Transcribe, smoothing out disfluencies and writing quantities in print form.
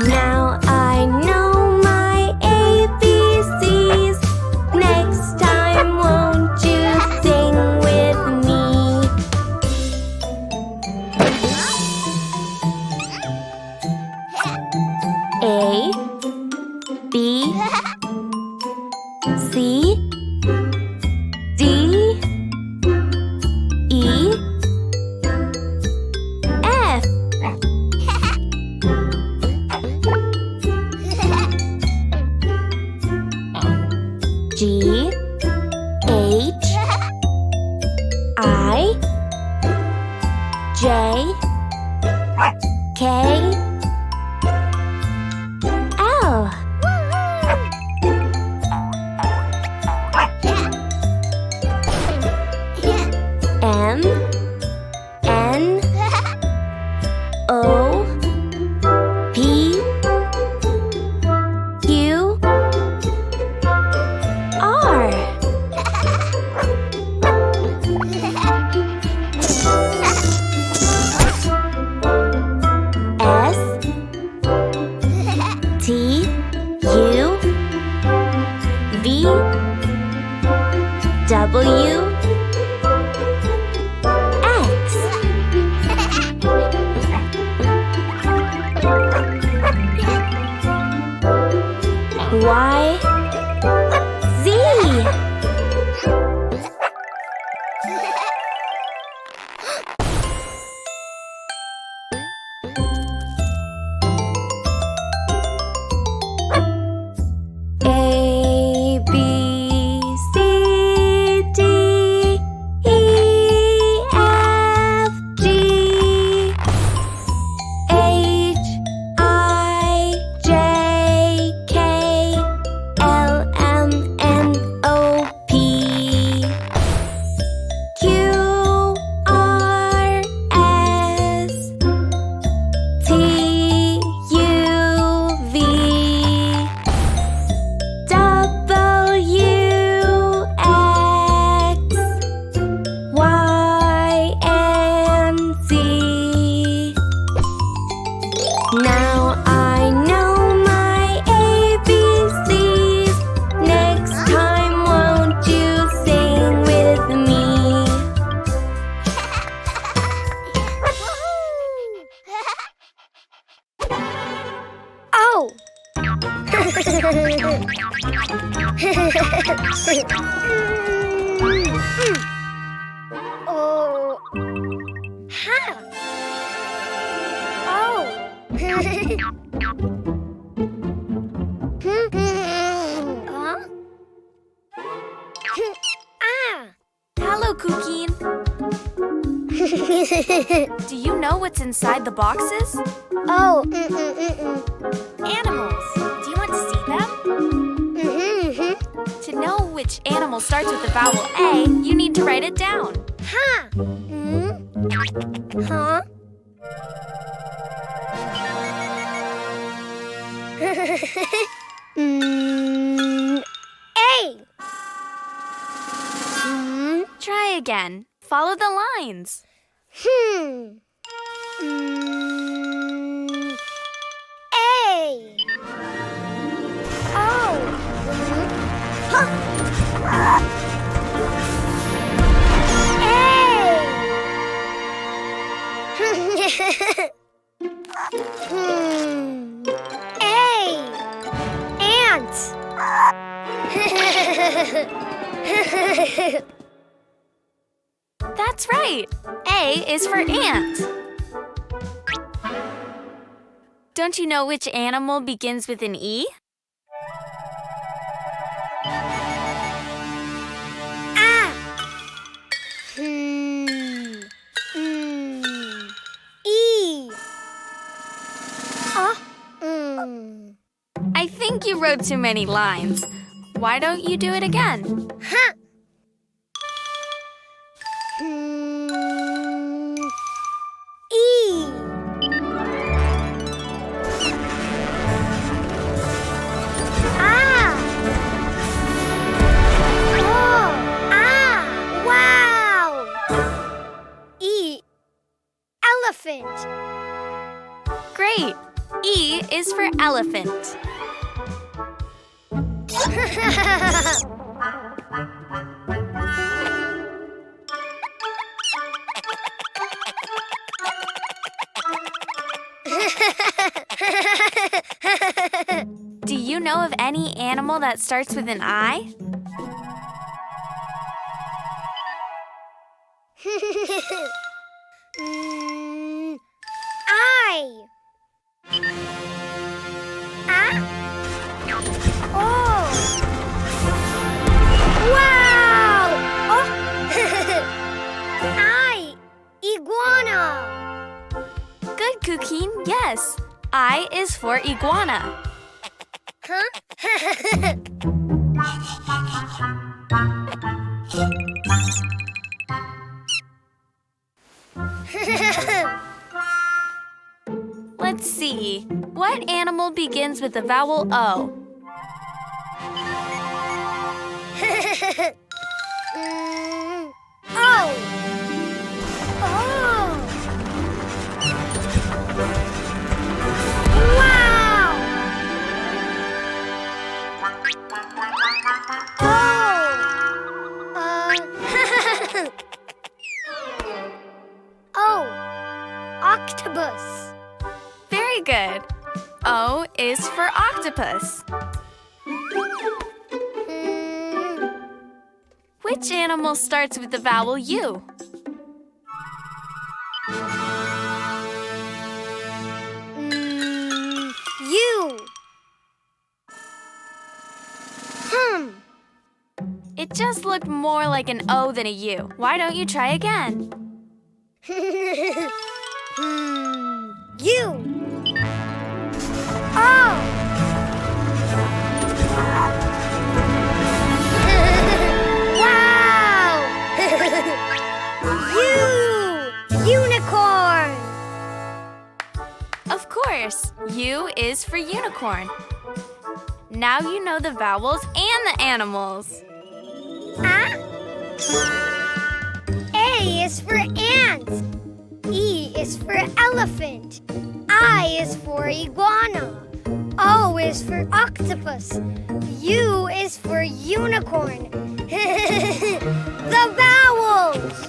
Now I know my ABCs. Next time, won't you sing with me? A, B, C, D, E, F. G, H, I, J, K, L. M, N, O, P, Q, R. S, T, U, V, W, X. Y, Z. A, B, C, D, E, F, G, H, I, J, K, L, M, N, O, P, Q, R, S, T, U, V, W, X, Y, and Z. Now I know my ABCs. Next time, won't you sing with me? Oh! Oh. Huh. Oh. Huh? Ah. Hello, Cuquin. Do you know what's inside the boxes? Oh. Animals. Do you want to see them? To know which animal starts with the vowel A, you need to write it down. Huh. Huh? A. Try again. Follow the lines. A. Oh. Huh. A. Ant. That's right. A is for ant. Don't you know which animal begins with an E? Ah. E. I think you wrote too many lines. Why don't you do it again? Huh. E. Ah. Oh. Ah. Wow. E. Elephant. Great. E is for elephant. Do you know of any animal that starts with an I? I. Ah. Oh. Wow. Oh. I. Iguana. Good, Cuquin. Yes. I is for iguana. Huh? Let's see. What animal begins with the vowel O? Oh. Oh. Wow. Oh. Octopus. Very good. O is for octopus. Which animal starts with the vowel U? U. It just looked more like an O than a U. Why don't you try again? U. Oh. Wow. Unicorn. Of course, U is for unicorn. Now you know the vowels and the animals. A is for ant. E is for elephant. I is for iguana. O is for octopus. U is for unicorn. The vowels!